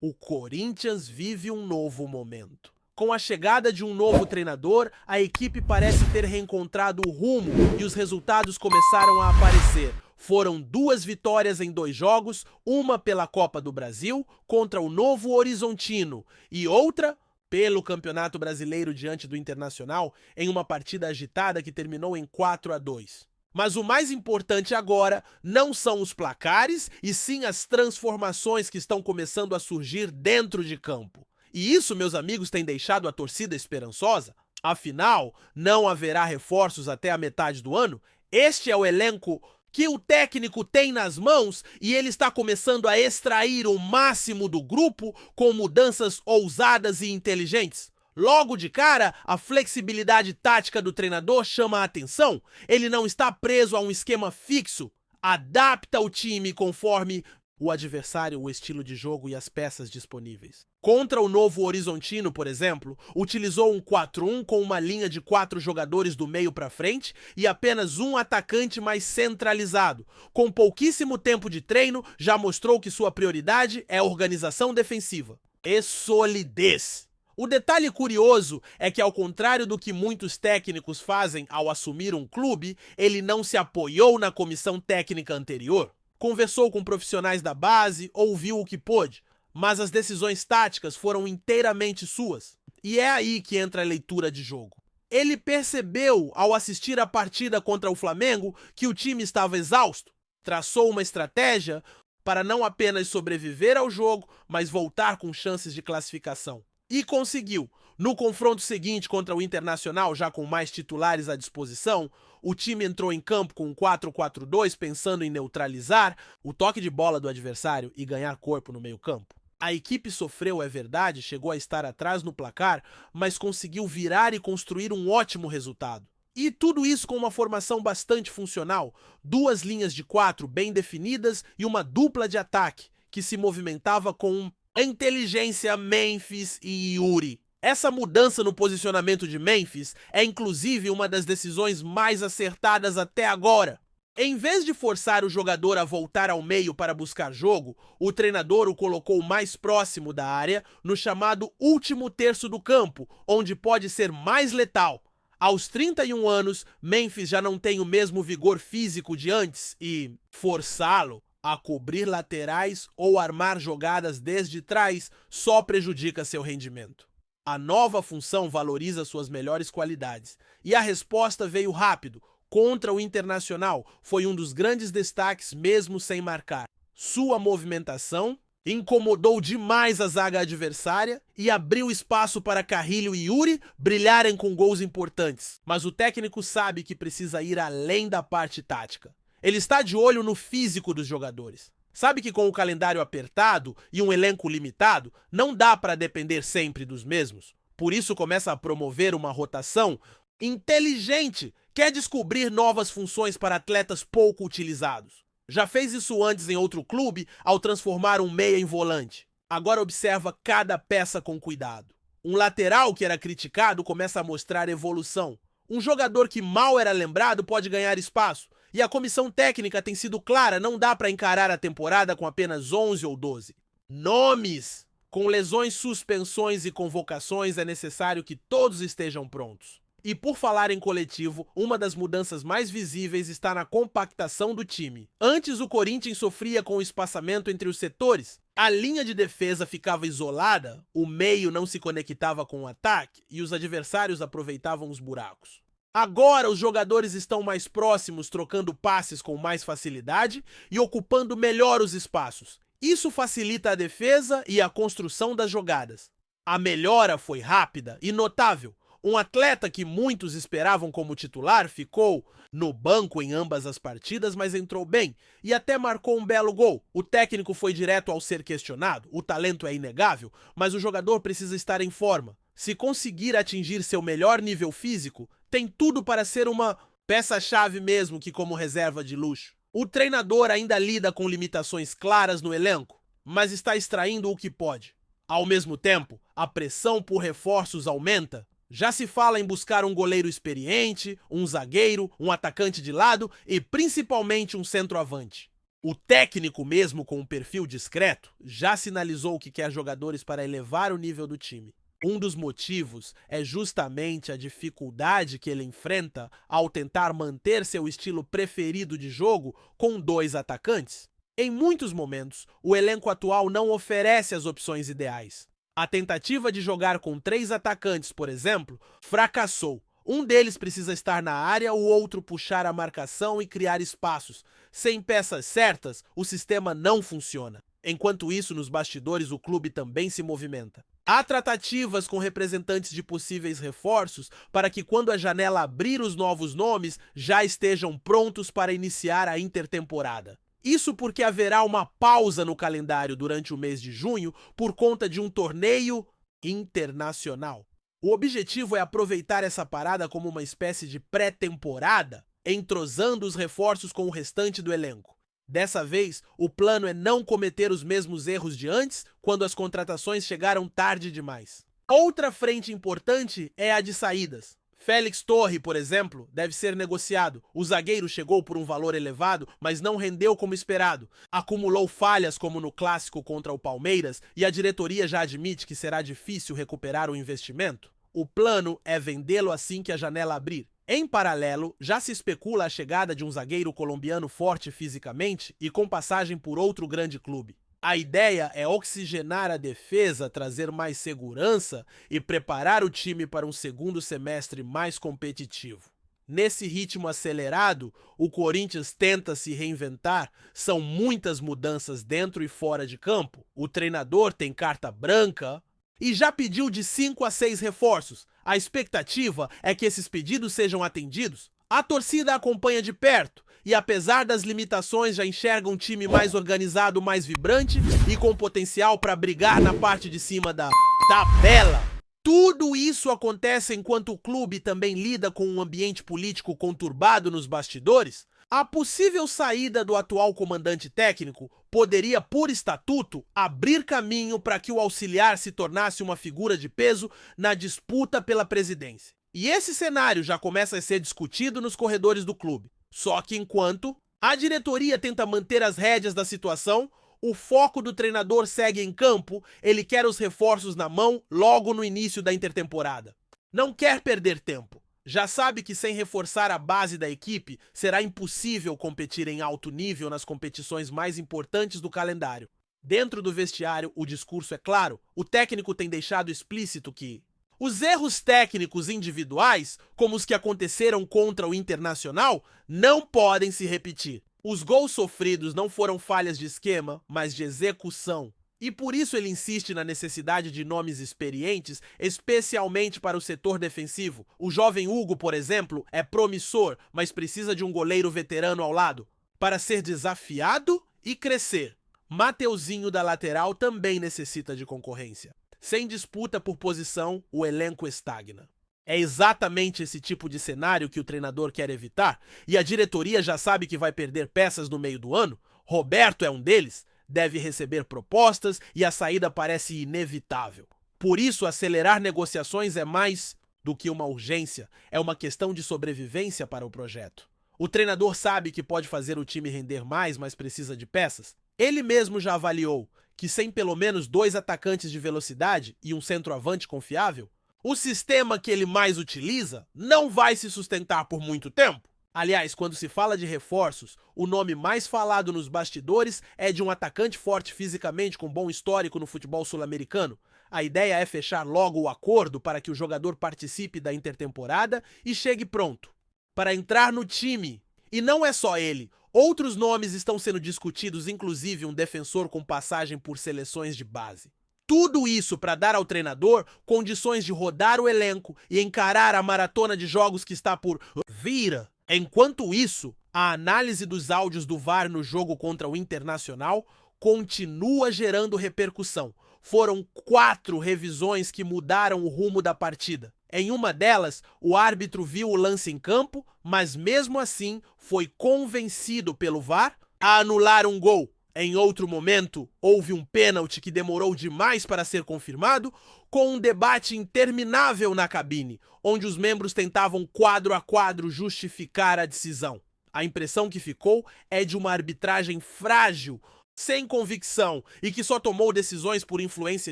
O Corinthians vive um novo momento. Com a chegada de um novo treinador, a equipe parece ter reencontrado o rumo e os resultados começaram a aparecer. Foram 2 vitórias em 2 jogos, uma pela Copa do Brasil contra o Novo Horizontino e outra pelo Campeonato Brasileiro diante do Internacional em uma partida agitada que terminou em 4-2. Mas o mais importante agora não são os placares, e sim as transformações que estão começando a surgir dentro de campo. E isso, meus amigos, tem deixado a torcida esperançosa? Afinal, não haverá reforços até a metade do ano? Este é o elenco que o técnico tem nas mãos e ele está começando a extrair o máximo do grupo com mudanças ousadas e inteligentes. Logo de cara, a flexibilidade tática do treinador chama a atenção. Ele não está preso a um esquema fixo, adapta o time conforme o adversário, o estilo de jogo e as peças disponíveis. Contra o Novo Horizontino, por exemplo, utilizou um 4-1 com uma linha de 4 jogadores do meio para frente e apenas um atacante mais centralizado. Com pouquíssimo tempo de treino, já mostrou que sua prioridade é organização defensiva e solidez. O detalhe curioso é que, ao contrário do que muitos técnicos fazem ao assumir um clube, ele não se apoiou na comissão técnica anterior. Conversou com profissionais da base, ouviu o que pôde, mas as decisões táticas foram inteiramente suas. E é aí que entra a leitura de jogo. Ele percebeu, ao assistir a partida contra o Flamengo, que o time estava exausto, traçou uma estratégia para não apenas sobreviver ao jogo, mas voltar com chances de classificação. E conseguiu. No confronto seguinte contra o Internacional, já com mais titulares à disposição, o time entrou em campo com um 4-4-2, pensando em neutralizar o toque de bola do adversário e ganhar corpo no meio-campo. A equipe sofreu, é verdade, chegou a estar atrás no placar, mas conseguiu virar e construir um ótimo resultado. E tudo isso com uma formação bastante funcional, 2 linhas de 4 bem definidas e uma dupla de ataque, que se movimentava com inteligência Memphis e Yuri. Essa mudança no posicionamento de Memphis é inclusive uma das decisões mais acertadas até agora. Em vez de forçar o jogador a voltar ao meio para buscar jogo, o treinador o colocou mais próximo da área, no chamado último terço do campo, onde pode ser mais letal. Aos 31 anos, Memphis já não tem o mesmo vigor físico de antes e forçá-lo a cobrir laterais ou armar jogadas desde trás só prejudica seu rendimento. A nova função valoriza suas melhores qualidades e a resposta veio rápido. Contra o Internacional, foi um dos grandes destaques mesmo sem marcar. Sua movimentação incomodou demais a zaga adversária e abriu espaço para Carrilho e Yuri brilharem com gols importantes. Mas o técnico sabe que precisa ir além da parte tática. Ele está de olho no físico dos jogadores. Sabe que com o calendário apertado e um elenco limitado, não dá para depender sempre dos mesmos. Por isso começa a promover uma rotação inteligente. Quer descobrir novas funções para atletas pouco utilizados. Já fez isso antes em outro clube ao transformar um meia em volante. Agora observa cada peça com cuidado. Um lateral que era criticado começa a mostrar evolução. Um jogador que mal era lembrado pode ganhar espaço. E a comissão técnica tem sido clara, não dá para encarar a temporada com apenas 11 ou 12. Nomes! Com lesões, suspensões e convocações é necessário que todos estejam prontos. E por falar em coletivo, uma das mudanças mais visíveis está na compactação do time. Antes o Corinthians sofria com o espaçamento entre os setores. A linha de defesa ficava isolada, o meio não se conectava com o ataque e os adversários aproveitavam os buracos. Agora os jogadores estão mais próximos, trocando passes com mais facilidade e ocupando melhor os espaços. Isso facilita a defesa e a construção das jogadas. A melhora foi rápida e notável. Um atleta que muitos esperavam como titular ficou no banco em ambas as partidas, mas entrou bem e até marcou um belo gol. O técnico foi direto ao ser questionado. O talento é inegável, mas o jogador precisa estar em forma. Se conseguir atingir seu melhor nível físico, tem tudo para ser uma peça-chave mesmo que como reserva de luxo. O treinador ainda lida com limitações claras no elenco, mas está extraindo o que pode. Ao mesmo tempo, a pressão por reforços aumenta. Já se fala em buscar um goleiro experiente, um zagueiro, um atacante de lado e principalmente um centroavante. O técnico, mesmo com um perfil discreto, já sinalizou que quer jogadores para elevar o nível do time. Um dos motivos é justamente a dificuldade que ele enfrenta ao tentar manter seu estilo preferido de jogo com 2 atacantes. Em muitos momentos, o elenco atual não oferece as opções ideais. A tentativa de jogar com 3 atacantes, por exemplo, fracassou. Um deles precisa estar na área, o outro puxar a marcação e criar espaços. Sem peças certas, o sistema não funciona. Enquanto isso, nos bastidores, o clube também se movimenta. Há tratativas com representantes de possíveis reforços para que, quando a janela abrir, os novos nomes já estejam prontos para iniciar a intertemporada. Isso porque haverá uma pausa no calendário durante o mês de junho por conta de um torneio internacional. O objetivo é aproveitar essa parada como uma espécie de pré-temporada, entrosando os reforços com o restante do elenco. Dessa vez, o plano é não cometer os mesmos erros de antes, quando as contratações chegaram tarde demais. Outra frente importante é a de saídas. Félix Torre, por exemplo, deve ser negociado. O zagueiro chegou por um valor elevado, mas não rendeu como esperado. Acumulou falhas como no clássico contra o Palmeiras e a diretoria já admite que será difícil recuperar o investimento. O plano é vendê-lo assim que a janela abrir. Em paralelo, já se especula a chegada de um zagueiro colombiano forte fisicamente e com passagem por outro grande clube. A ideia é oxigenar a defesa, trazer mais segurança e preparar o time para um segundo semestre mais competitivo. Nesse ritmo acelerado, o Corinthians tenta se reinventar, são muitas mudanças dentro e fora de campo. O treinador tem carta branca e já pediu de 5 a 6 reforços. A expectativa é que esses pedidos sejam atendidos. A torcida acompanha de perto e, apesar das limitações, já enxerga um time mais organizado, mais vibrante e com potencial para brigar na parte de cima da tabela. Tudo isso acontece enquanto o clube também lida com um ambiente político conturbado nos bastidores. A possível saída do atual comandante técnico poderia, por estatuto, abrir caminho para que o auxiliar se tornasse uma figura de peso na disputa pela presidência. E esse cenário já começa a ser discutido nos corredores do clube. Só que enquanto a diretoria tenta manter as rédeas da situação, o foco do treinador segue em campo, ele quer os reforços na mão logo no início da intertemporada. Não quer perder tempo. Já sabe que sem reforçar a base da equipe, será impossível competir em alto nível nas competições mais importantes do calendário. Dentro do vestiário, o discurso é claro. O técnico tem deixado explícito que os erros técnicos individuais, como os que aconteceram contra o Internacional, não podem se repetir. Os gols sofridos não foram falhas de esquema, mas de execução. E por isso ele insiste na necessidade de nomes experientes, especialmente para o setor defensivo. O jovem Hugo, por exemplo, é promissor, mas precisa de um goleiro veterano ao lado para ser desafiado e crescer. Mateuzinho da lateral também necessita de concorrência. Sem disputa por posição, o elenco estagna. É exatamente esse tipo de cenário que o treinador quer evitar, e a diretoria já sabe que vai perder peças no meio do ano. Roberto é um deles, deve receber propostas e a saída parece inevitável. Por isso, acelerar negociações é mais do que uma urgência, é uma questão de sobrevivência para o projeto. O treinador sabe que pode fazer o time render mais, mas precisa de peças. Ele mesmo já avaliou que sem pelo menos 2 atacantes de velocidade e um centroavante confiável, o sistema que ele mais utiliza não vai se sustentar por muito tempo. Aliás, quando se fala de reforços, o nome mais falado nos bastidores é de um atacante forte fisicamente com bom histórico no futebol sul-americano. A ideia é fechar logo o acordo para que o jogador participe da intertemporada e chegue pronto para entrar no time. E não é só ele. Outros nomes estão sendo discutidos, inclusive um defensor com passagem por seleções de base. Tudo isso para dar ao treinador condições de rodar o elenco e encarar a maratona de jogos que está por vir. Enquanto isso, a análise dos áudios do VAR no jogo contra o Internacional continua gerando repercussão. Foram 4 revisões que mudaram o rumo da partida. Em uma delas, o árbitro viu o lance em campo, mas mesmo assim foi convencido pelo VAR a anular um gol. Em outro momento, houve um pênalti que demorou demais para ser confirmado, com um debate interminável na cabine, onde os membros tentavam quadro a quadro justificar a decisão. A impressão que ficou é de uma arbitragem frágil, sem convicção e que só tomou decisões por influência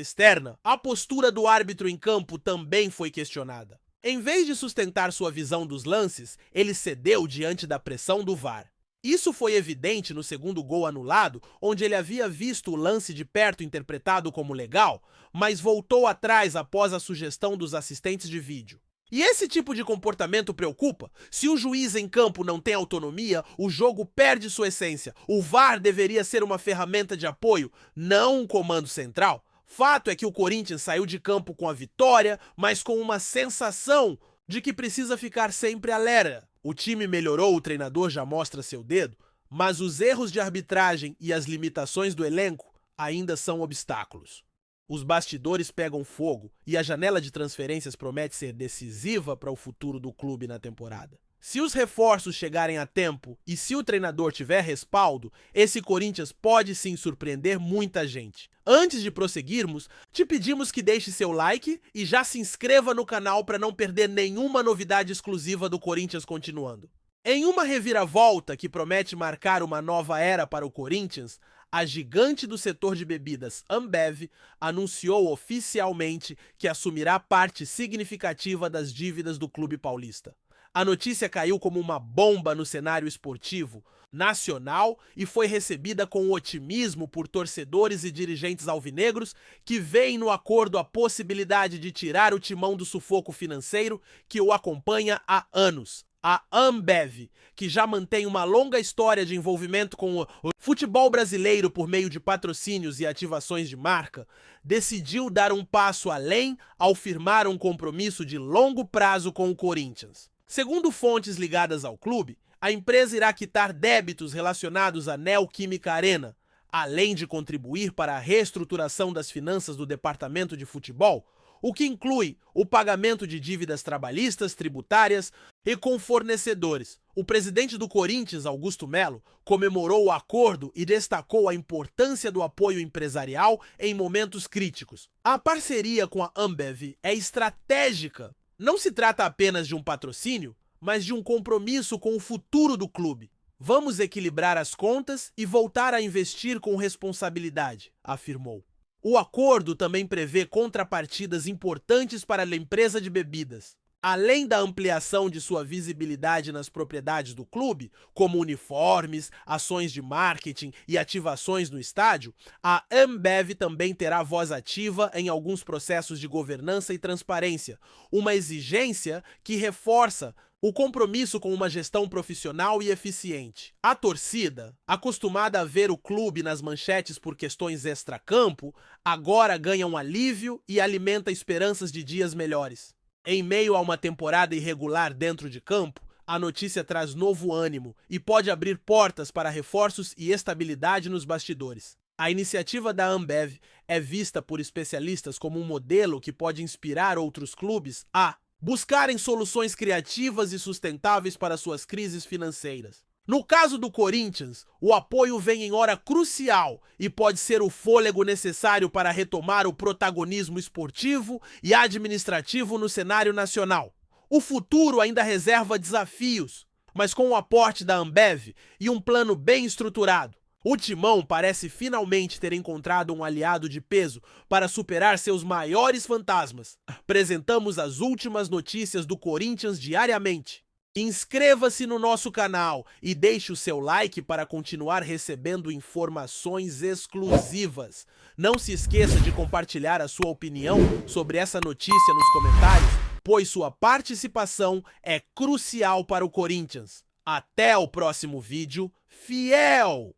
externa. A postura do árbitro em campo também foi questionada. Em vez de sustentar sua visão dos lances, ele cedeu diante da pressão do VAR. Isso foi evidente no segundo gol anulado, onde ele havia visto o lance de perto interpretado como legal, mas voltou atrás após a sugestão dos assistentes de vídeo. E esse tipo de comportamento preocupa? Se o juiz em campo não tem autonomia, o jogo perde sua essência. O VAR deveria ser uma ferramenta de apoio, não um comando central. Fato é que o Corinthians saiu de campo com a vitória, mas com uma sensação de que precisa ficar sempre alerta. O time melhorou, o treinador já mostra seu dedo, mas os erros de arbitragem e as limitações do elenco ainda são obstáculos. Os bastidores pegam fogo e a janela de transferências promete ser decisiva para o futuro do clube na temporada. Se os reforços chegarem a tempo e se o treinador tiver respaldo, esse Corinthians pode sim surpreender muita gente. Antes de prosseguirmos, te pedimos que deixe seu like e já se inscreva no canal para não perder nenhuma novidade exclusiva do Corinthians continuando. Em uma reviravolta que promete marcar uma nova era para o Corinthians, a gigante do setor de bebidas Ambev anunciou oficialmente que assumirá parte significativa das dívidas do clube paulista. A notícia caiu como uma bomba no cenário esportivo nacional e foi recebida com otimismo por torcedores e dirigentes alvinegros que veem no acordo a possibilidade de tirar o timão do sufoco financeiro que o acompanha há anos. A Ambev, que já mantém uma longa história de envolvimento com o futebol brasileiro por meio de patrocínios e ativações de marca, decidiu dar um passo além ao firmar um compromisso de longo prazo com o Corinthians. Segundo fontes ligadas ao clube, a empresa irá quitar débitos relacionados à Neoquímica Arena, além de contribuir para a reestruturação das finanças do departamento de futebol, o que inclui o pagamento de dívidas trabalhistas, tributárias e com fornecedores. O presidente do Corinthians, Augusto Melo, comemorou o acordo e destacou a importância do apoio empresarial em momentos críticos. A parceria com a Ambev é estratégica. Não se trata apenas de um patrocínio, mas de um compromisso com o futuro do clube. Vamos equilibrar as contas e voltar a investir com responsabilidade, afirmou. O acordo também prevê contrapartidas importantes para a empresa de bebidas. Além da ampliação de sua visibilidade nas propriedades do clube, como uniformes, ações de marketing e ativações no estádio, a Ambev também terá voz ativa em alguns processos de governança e transparência, uma exigência que reforça o compromisso com uma gestão profissional e eficiente. A torcida, acostumada a ver o clube nas manchetes por questões extracampo, agora ganha um alívio e alimenta esperanças de dias melhores. Em meio a uma temporada irregular dentro de campo, a notícia traz novo ânimo e pode abrir portas para reforços e estabilidade nos bastidores. A iniciativa da Ambev é vista por especialistas como um modelo que pode inspirar outros clubes a buscarem soluções criativas e sustentáveis para suas crises financeiras. No caso do Corinthians, o apoio vem em hora crucial e pode ser o fôlego necessário para retomar o protagonismo esportivo e administrativo no cenário nacional. O futuro ainda reserva desafios, mas com o aporte da Ambev e um plano bem estruturado, o Timão parece finalmente ter encontrado um aliado de peso para superar seus maiores fantasmas. Apresentamos as últimas notícias do Corinthians diariamente. Inscreva-se no nosso canal e deixe o seu like para continuar recebendo informações exclusivas. Não se esqueça de compartilhar a sua opinião sobre essa notícia nos comentários, pois sua participação é crucial para o Corinthians. Até o próximo vídeo. Fiel!